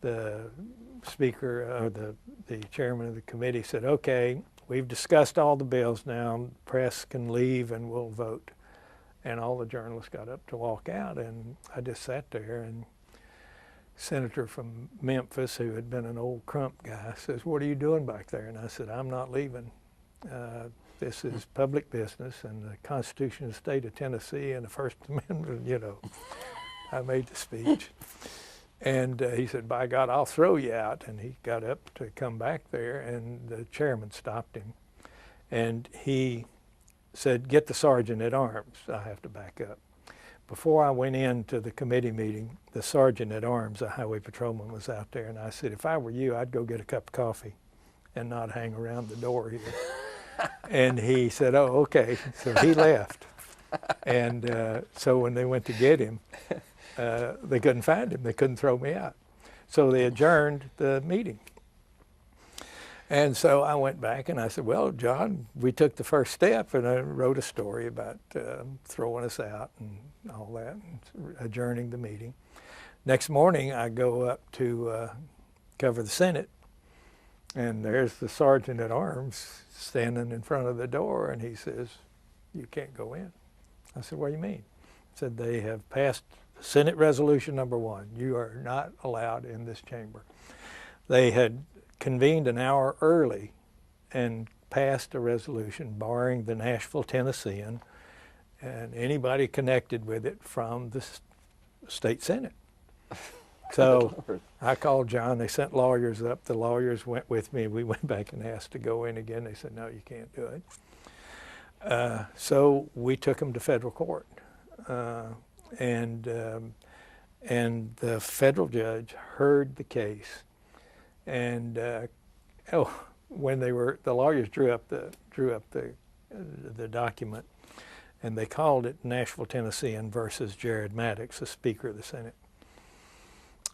the speaker, or the chairman of the committee said, okay, we've discussed all the bills now, press can leave and we'll vote. And all the journalists got up to walk out, and I just sat there, and senator from Memphis, who had been an old Crump guy, says, what are you doing back there? And I said, I'm not leaving. This is public business, and the Constitution of the state of Tennessee and the First Amendment, you know. I made the speech. And he said, by God, I'll throw you out. And he got up to come back there, and the chairman stopped him. And he said, get the sergeant at arms. I have to back up. Before I went into the committee meeting, the sergeant at arms, a highway patrolman, was out there. And I said, if I were you, I'd go get a cup of coffee and not hang around the door here. And he said, oh, okay. So he left. And so when they went to get him, they couldn't find him. They couldn't throw me out. So they adjourned the meeting. And so I went back and I said, well, John, we took the first step, and I wrote a story about throwing us out and all that, and adjourning the meeting. Next morning, I go up to cover the Senate, and there's the sergeant at arms standing in front of the door, and he says, you can't go in. I said, what do you mean? He said, they have passed Senate Resolution number 1. You are not allowed in this chamber. They had convened an hour early and passed a resolution barring the Nashville Tennessean and anybody connected with it from the state Senate. So I called John. They sent lawyers up. The lawyers went with me. We went back and asked to go in again. They said, no, you can't do it. So we took them to federal court. And the federal judge heard the case. And when the lawyers drew up the document, and they called it Nashville Tennessean versus Jared Maddox, the Speaker of the Senate.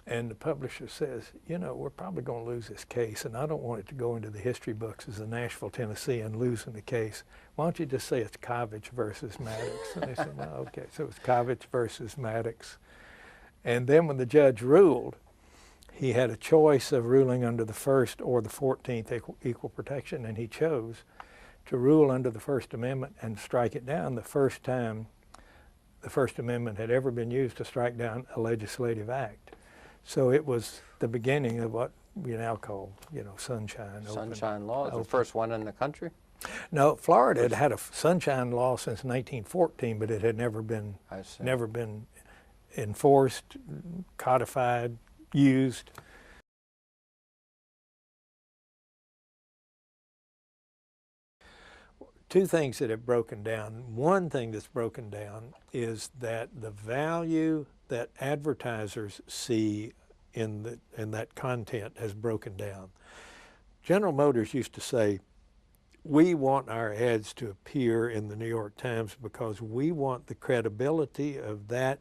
And the publisher says, you know, we're probably going to lose this case, and I don't want it to go into the history books as a Nashville Tennessean losing the case. Why don't you just say it's Kovach versus Maddox? And they said, well, okay, so it's Kovach versus Maddox. And then when the judge ruled, he had a choice of ruling under the First or the 14th Equal Protection, and he chose to rule under the First Amendment and strike it down the first time the First Amendment had ever been used to strike down a legislative act. So it was the beginning of what we now call, you know, sunshine. Sunshine law, the first one in the country? No, Florida had had a sunshine law since 1914, but it had never been enforced, codified, used. Two things that have broken down. One thing that's broken down is that the value that advertisers see in that content has broken down. General Motors used to say, we want our ads to appear in the New York Times because we want the credibility of that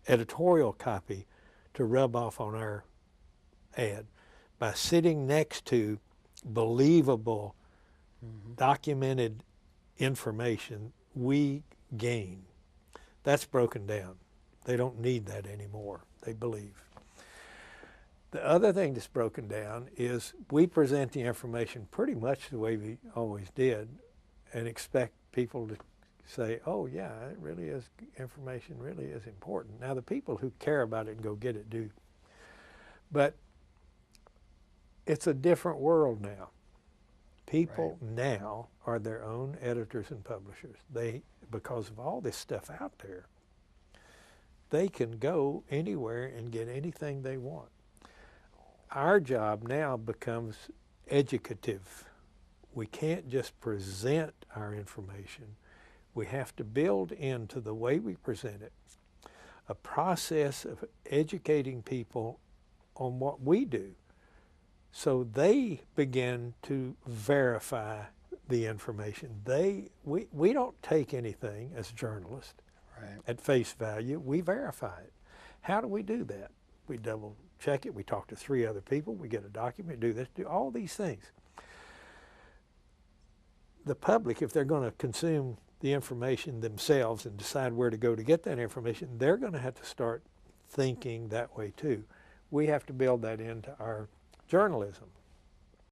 editorial copy to rub off on our ad. By sitting next to believable, documented information, we gain. That's broken down. They don't need that anymore, they believe. The other thing that's broken down is we present the information pretty much the way we always did and expect people to say, oh yeah, it really is, information really is important. Now the people who care about it and go get it do. But it's a different world now. People now are their own editors and publishers. Because of all this stuff out there, they can go anywhere and get anything they want. Our job now becomes educative. We can't just present our information. We have to build into the way we present it a process of educating people on what we do, so they begin to verify the information. We don't take anything as journalists at face value. We verify it. How do we do that? We double check it. We talk to 3 other people. We get a document, do this, do all these things. The public, if they're going to consume the information themselves and decide where to go to get that information, they're going to have to start thinking that way too. we have to build that into our journalism.